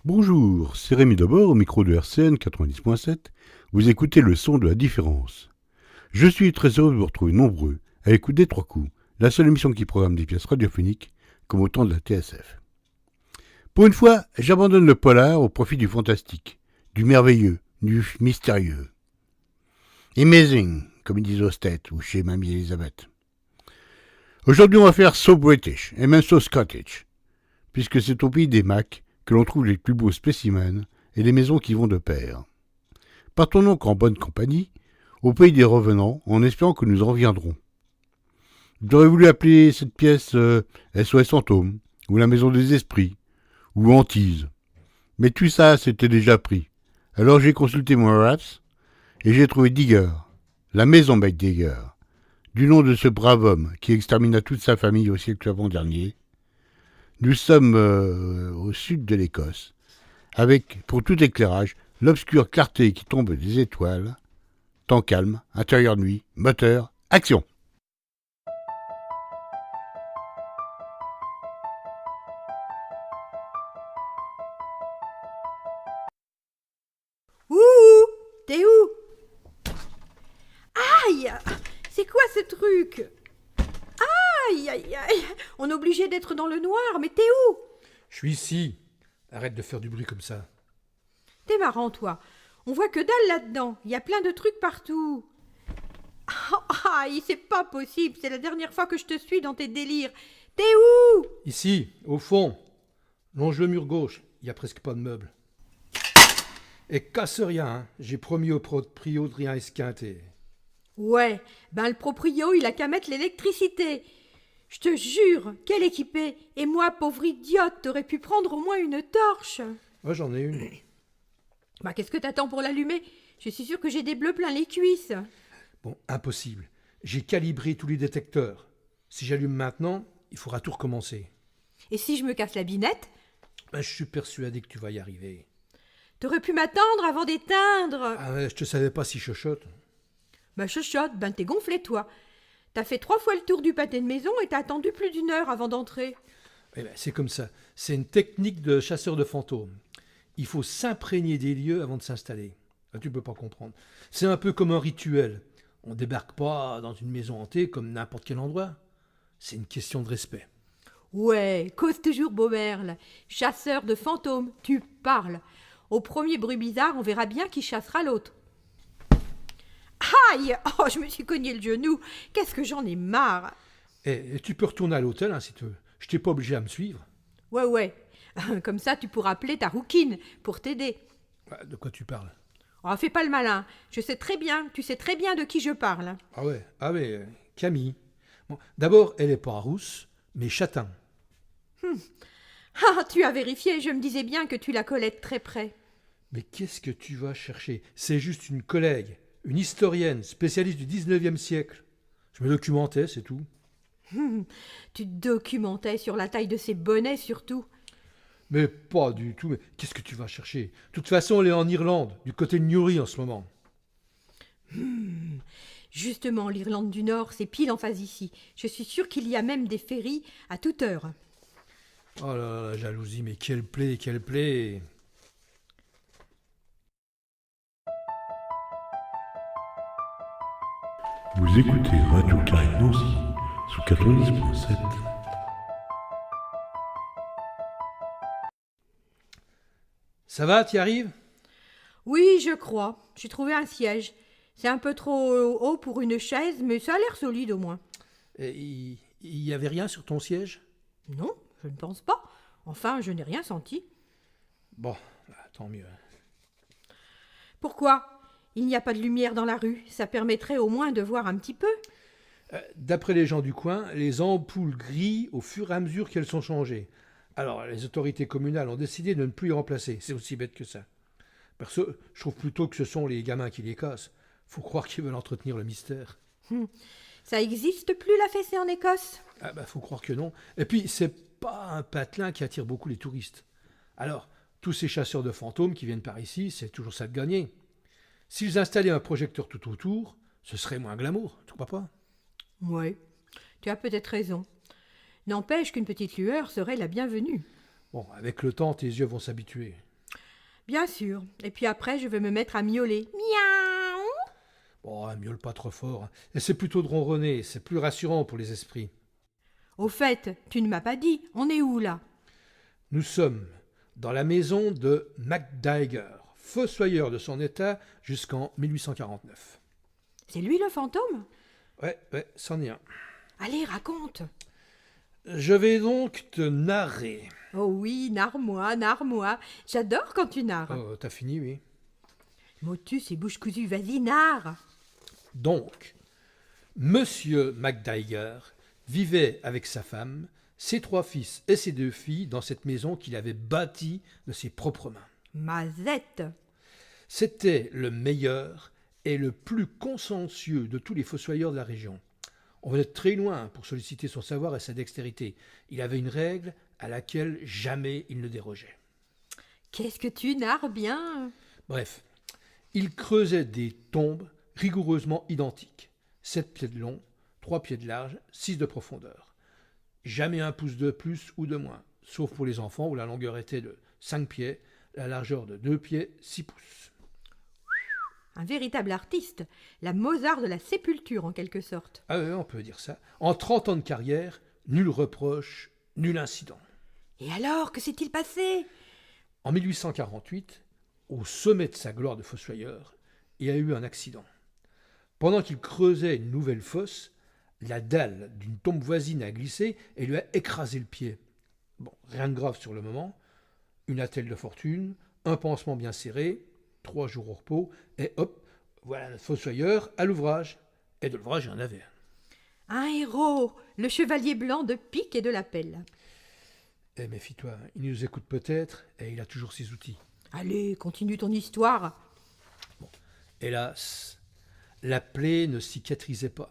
Bonjour, c'est Rémi Debord au micro de RCN 90.7. Vous écoutez le son de la différence. Je suis très heureux de vous retrouver nombreux à écouter Trois Coups, la seule émission qui programme des pièces radiophoniques comme au temps de la TSF. Pour une fois, j'abandonne le polar au profit du fantastique, du merveilleux, du mystérieux. Amazing, comme ils disent au States ou chez Mamie Elisabeth. Aujourd'hui, on va faire So British et même So Scottish, puisque c'est au pays des Macs que l'on trouve les plus beaux spécimens et les maisons qui vont de pair. Partons donc en bonne compagnie, au pays des revenants, en espérant que nous en reviendrons. J'aurais voulu appeler cette pièce SOS Fantôme, ou la Maison des Esprits, ou Hantise. Mais tout ça, c'était déjà pris. Alors j'ai consulté mon Raps, et j'ai trouvé Digger, la maison McDigger, du nom de ce brave homme qui extermina toute sa famille au siècle avant-dernier. Nous sommes au sud de l'Écosse, avec, pour tout éclairage, l'obscure clarté qui tombe des étoiles. Temps calme, intérieur nuit, moteur, action. Ouh, t'es où? Aïe, c'est quoi ce truc? Aïe, aïe, aïe, on est obligé d'être dans le noir, mais t'es où? Je suis ici. Arrête de faire du bruit comme ça. T'es marrant, toi. On voit que dalle là-dedans. Il y a plein de trucs partout. Aïe, c'est pas possible. C'est la dernière fois que je te suis dans tes délires. T'es où? Ici, au fond. Longe le mur gauche. Il n'y a presque pas de meubles. Et casse rien, hein. J'ai promis au proprio de rien esquinter. Ouais, ben le proprio, il a qu'à mettre l'électricité. Je te jure, quel équipé. Et moi, pauvre idiote, t'aurais pu prendre au moins une torche. Moi, j'en ai une. Bah, qu'est-ce que t'attends pour l'allumer? Je suis sûre que j'ai des bleus plein les cuisses. Bon, impossible. J'ai calibré tous les détecteurs. Si j'allume maintenant, il faudra tout recommencer. Et si je me casse la binette? Ben, je suis persuadé que tu vas y arriver. T'aurais pu m'attendre avant d'éteindre. Ah ouais, je te savais pas si chochotte. Bah, chuchote, ben t'es gonflé, toi. T'as fait 3 fois le tour du pâté de maison et t'as attendu plus d'1 heure avant d'entrer. Eh ben, c'est comme ça. C'est une technique de chasseur de fantômes. Il faut s'imprégner des lieux avant de s'installer. Ah, tu peux pas comprendre. C'est un peu comme un rituel. On débarque pas dans une maison hantée comme n'importe quel endroit. C'est une question de respect. Ouais, cause toujours Beaumerle. Chasseur de fantômes, tu parles. Au premier bruit bizarre, on verra bien qui chassera l'autre. Aïe! Oh, je me suis cogné le genou. Qu'est-ce que j'en ai marre! Et tu peux retourner à l'hôtel hein, si tu veux. Je t'ai pas obligé à me suivre. Ouais. Comme ça, tu pourras appeler ta rouquine pour t'aider. De quoi tu parles? Oh, fais pas le malin. Tu sais très bien de qui je parle. Ah ouais, Camille. Bon, d'abord, elle est pas rousse, mais châtain. Ah, tu as vérifié, je me disais bien que tu la collais de très près. Mais qu'est-ce que tu vas chercher? C'est juste une collègue, une historienne, spécialiste du 19e siècle. Je me documentais, c'est tout. Tu te documentais sur la taille de ses bonnets surtout. Mais pas du tout. Mais qu'est-ce que tu vas chercher? De toute façon, elle est en Irlande, du côté de Newry en ce moment. Justement, l'Irlande du Nord, c'est pile en face d'ici. Je suis sûre qu'il y a même des ferries à toute heure. Oh là là, la jalousie, mais quelle plaie, quelle plaie. Vous écoutez Radio Carré Nancy sous 90.7. Ça va, t'y arrives? Oui, je crois. J'ai trouvé un siège. C'est un peu trop haut pour une chaise, mais ça a l'air solide au moins. Il y avait rien sur ton siège? Non, je ne pense pas. Enfin, je n'ai rien senti. Bon, tant mieux. Pourquoi? Il n'y a pas de lumière dans la rue. Ça permettrait au moins de voir un petit peu. D'après les gens du coin, les ampoules grillent au fur et à mesure qu'elles sont changées. Alors, les autorités communales ont décidé de ne plus les remplacer. C'est aussi bête que ça. Perso, je trouve plutôt que ce sont les gamins qui les cassent. Faut croire qu'ils veulent entretenir le mystère. Ça existe plus la fessée en Écosse? Ah bah, faut croire que non. Et puis, c'est pas un patelin qui attire beaucoup les touristes. Alors, tous ces chasseurs de fantômes qui viennent par ici, c'est toujours ça de gagner. S'ils installaient un projecteur tout autour, ce serait moins glamour, tu crois pas? Ouais, tu as peut-être raison. N'empêche qu'une petite lueur serait la bienvenue. Bon, avec le temps, tes yeux vont s'habituer. Bien sûr. Et puis après, je vais me mettre à miauler. Miaou! Bon, miaule pas trop fort. Et c'est plutôt de ronronner, c'est plus rassurant pour les esprits. Au fait, tu ne m'as pas dit, on est où là? Nous sommes dans la maison de MacDiger, fossoyeur de son état jusqu'en 1849. C'est lui le fantôme? Ouais, c'en est un. Allez, raconte. Je vais donc te narrer. Oh oui, narre-moi, narre-moi. J'adore quand tu narres. Oh, t'as fini, oui. Motus et bouche cousue, vas-y, narre. Donc, Monsieur MacDiger vivait avec sa femme, ses 3 fils et ses 2 filles dans cette maison qu'il avait bâtie de ses propres mains. Mazette. C'était le meilleur et le plus consciencieux de tous les fossoyeurs de la région. On venait de très loin pour solliciter son savoir et sa dextérité. Il avait une règle à laquelle jamais il ne dérogeait. Qu'est-ce que tu narres bien? Bref, il creusait des tombes rigoureusement identiques. 7 pieds de long, 3 pieds de large, 6 de profondeur. Jamais 1 pouce de plus ou de moins, sauf pour les enfants où la longueur était de 5 pieds, la largeur de 2 pieds, 6 pouces. Un véritable artiste, la Mozart de la sépulture en quelque sorte. Ah oui, on peut dire ça. En 30 ans de carrière, nul reproche, nul incident. Et alors, que s'est-il passé? En 1848, au sommet de sa gloire de fossoyeur, il y a eu un accident. Pendant qu'il creusait une nouvelle fosse, la dalle d'une tombe voisine a glissé et lui a écrasé le pied. Bon, rien de grave sur le moment. Une attelle de fortune, un pansement bien serré, 3 jours au repos, et hop, voilà notre fossoyeur à l'ouvrage. Et de l'ouvrage, il y en avait un. Un héros, le chevalier blanc de pique et de la pelle. Eh, méfie-toi, il nous écoute peut-être, et il a toujours ses outils. Allez, continue ton histoire. Hélas, la plaie ne cicatrisait pas.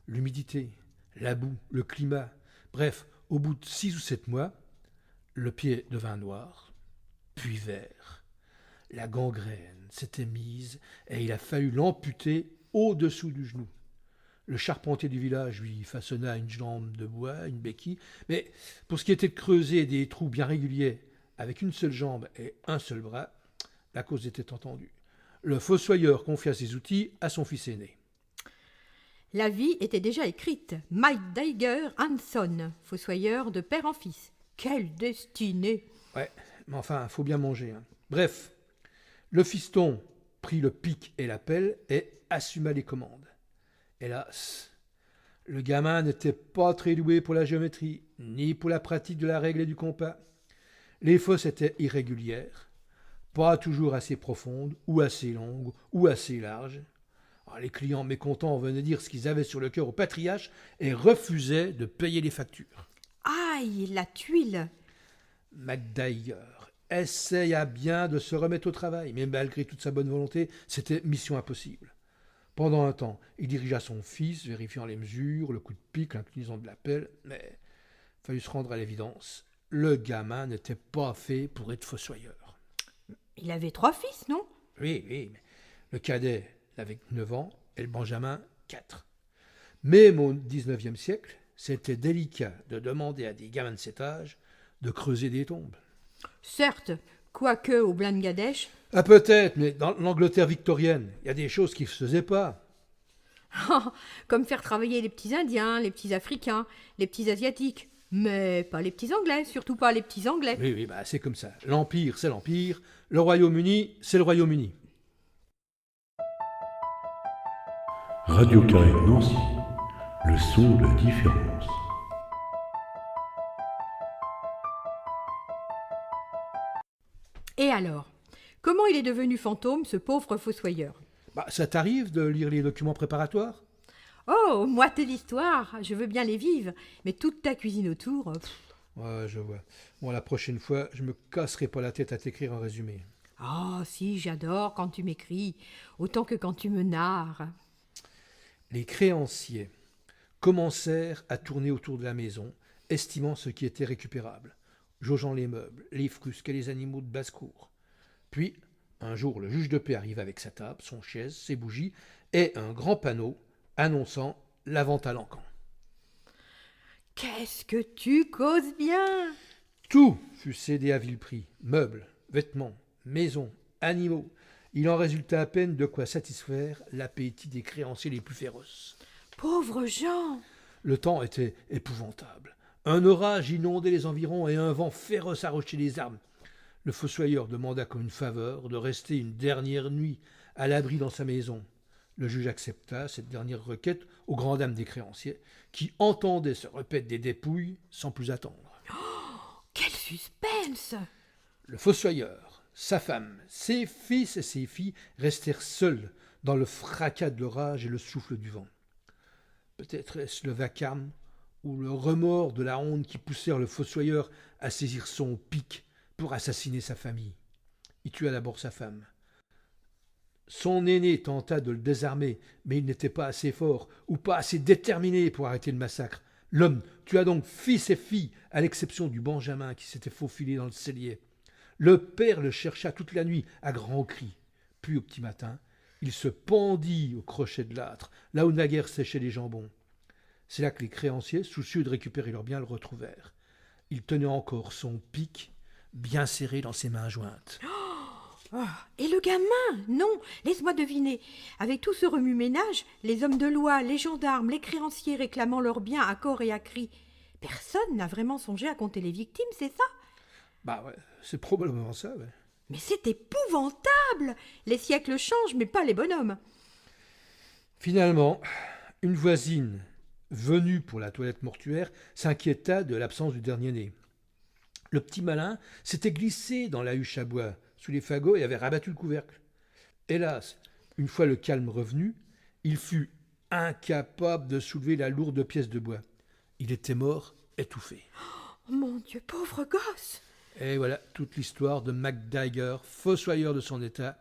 L'humidité, la boue, le climat, bref, au bout de 6 ou 7 mois, le pied devint noir, puis vert. La gangrène s'était mise et il a fallu l'amputer au-dessous du genou. Le charpentier du village lui façonna une jambe de bois, une béquille, mais pour ce qui était de creuser des trous bien réguliers avec une seule jambe et un seul bras, la cause était entendue. Le fossoyeur confia ses outils à son fils aîné. La vie était déjà écrite. MacDiger Hanson, fossoyeur de père en fils. Quelle destinée! Ouais, mais enfin, faut bien manger. Hein. Bref, le fiston prit le pic et la pelle et assuma les commandes. Hélas, le gamin n'était pas très doué pour la géométrie, ni pour la pratique de la règle et du compas. Les fosses étaient irrégulières, pas toujours assez profondes, ou assez longues, ou assez larges. Alors, les clients mécontents venaient dire ce qu'ils avaient sur le cœur au patriarche et refusaient de payer les factures. Aïe, la tuile! MacDiger essaya bien de se remettre au travail, mais malgré toute sa bonne volonté, c'était mission impossible. Pendant un temps, il dirigea son fils, vérifiant les mesures, le coup de pic, l'inclinaison de la pelle, mais il fallut se rendre à l'évidence. Le gamin n'était pas fait pour être fossoyeur. Il avait 3 fils, non? Oui, mais le cadet avait 9 ans et le benjamin 4. Même au XIXe siècle, c'était délicat de demander à des gamins de cet âge de creuser des tombes. Certes, quoique au Bangladesh. Ah, peut-être, mais dans l'Angleterre victorienne, il y a des choses qui ne se faisaient pas. Comme faire travailler les petits Indiens, les petits Africains, les petits Asiatiques. Mais pas les petits Anglais, surtout pas les petits Anglais. Oui, bah c'est comme ça. L'Empire, c'est l'Empire. Le Royaume-Uni, c'est le Royaume-Uni. Radio Carré Nancy, le son de la différence. Et alors, comment il est devenu fantôme, ce pauvre fossoyeur? Bah, ça t'arrive de lire les documents préparatoires? Oh, moi tes histoires, je veux bien les vivre, mais toute ta cuisine autour... Ouais, je vois. Bon, la prochaine fois, je me casserai pas la tête à t'écrire un résumé. Ah, si, j'adore quand tu m'écris, autant que quand tu me narres. Les créanciers commencèrent à tourner autour de la maison, estimant ce qui était récupérable, jaugeant les meubles, les frusques et les animaux de basse-cour. Puis, un jour, le juge de paix arriva avec sa table, son chaise, ses bougies et un grand panneau annonçant la vente à l'encan. Qu'est-ce que tu causes bien! Tout fut cédé à vil prix, meubles, vêtements, maisons, animaux. Il en résulta à peine de quoi satisfaire l'appétit des créanciers les plus féroces. Pauvres gens! Le temps était épouvantable. Un orage inondait les environs et un vent féroce arrachait les arbres. Le fossoyeur demanda comme une faveur de rester une dernière nuit à l'abri dans sa maison. Le juge accepta cette dernière requête aux grandes dames des créanciers, qui entendaient se repaître des dépouilles sans plus attendre. Quel suspense! Le fossoyeur, sa femme, ses fils et ses filles restèrent seuls dans le fracas de l'orage et le souffle du vent. Peut-être est-ce le vacarme ou le remords de la honte qui poussèrent le fossoyeur à saisir son pic pour assassiner sa famille. Il tua d'abord sa femme. Son aîné tenta de le désarmer, mais il n'était pas assez fort ou pas assez déterminé pour arrêter le massacre. L'homme tua donc fils et filles, à l'exception du Benjamin qui s'était faufilé dans le cellier. Le père le chercha toute la nuit à grands cris. Puis au petit matin, il se pendit au crochet de l'âtre, là où naguère séchaient les jambons. C'est là que les créanciers, soucieux de récupérer leurs biens, le retrouvèrent. Il tenait encore son pic bien serré dans ses mains jointes. Oh, et le gamin? Non, laisse-moi deviner. Avec tout ce remue-ménage, les hommes de loi, les gendarmes, les créanciers réclamant leurs biens à corps et à cri, personne n'a vraiment songé à compter les victimes, c'est ça? Bah ouais, c'est probablement ça, ouais. Mais c'est épouvantable! Les siècles changent, mais pas les bonhommes. Finalement, une voisine, venue pour la toilette mortuaire, s'inquiéta de l'absence du dernier-né. Le petit malin s'était glissé dans la huche à bois, sous les fagots, et avait rabattu le couvercle. Hélas, une fois le calme revenu, il fut incapable de soulever la lourde pièce de bois. Il était mort, étouffé. Oh mon Dieu, pauvre gosse! Et voilà toute l'histoire de MacDiger, fossoyeur de son état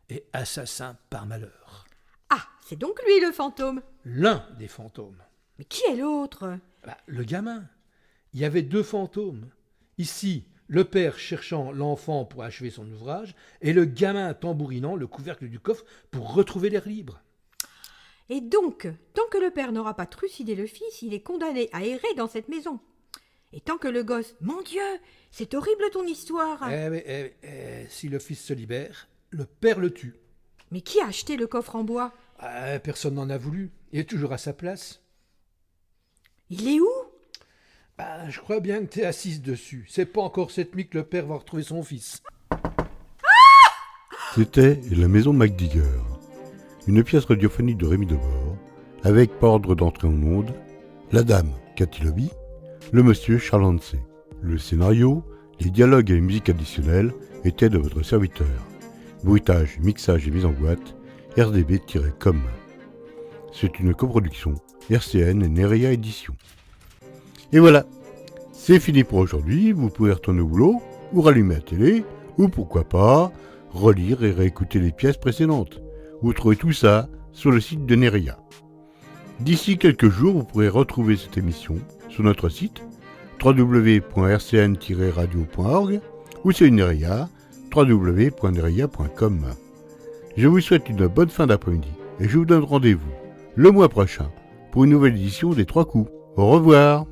et assassin par malheur. Ah, c'est donc lui le fantôme! L'un des fantômes. Mais qui est l'autre? Le gamin. Il y avait deux fantômes. Ici, le père cherchant l'enfant pour achever son ouvrage, et le gamin tambourinant le couvercle du coffre pour retrouver l'air libre. Et donc, tant que le père n'aura pas trucidé le fils, il est condamné à errer dans cette maison. Et tant que le gosse... Mon Dieu, c'est horrible ton histoire! Si le fils se libère, le père le tue. Mais qui a acheté le coffre en bois? Personne n'en a voulu. Il est toujours à sa place. Il est où? Je crois bien que t'es assise dessus. C'est pas encore cette nuit que le père va retrouver son fils. C'était La Maison MacDiger, une pièce radiophonique de Rémi Debord, avec par ordre d'entrée en onde, la dame Cathy Lobby, le monsieur Charles Hansé. Le scénario, les dialogues et les musiques additionnelles étaient de votre serviteur. Bruitage, mixage et mise en boîte, rdb-com. C'est une coproduction RCN et Nerea Éditions. Et voilà, c'est fini pour aujourd'hui. Vous pouvez retourner au boulot, ou rallumer la télé, ou pourquoi pas, relire et réécouter les pièces précédentes. Vous trouvez tout ça sur le site de Nerea. D'ici quelques jours, vous pourrez retrouver cette émission sur notre site www.rcn-radio.org ou sur Nerea, www.nerea.com. Je vous souhaite une bonne fin d'après-midi et je vous donne rendez-vous le mois prochain pour une nouvelle édition des 3 coups. Au revoir.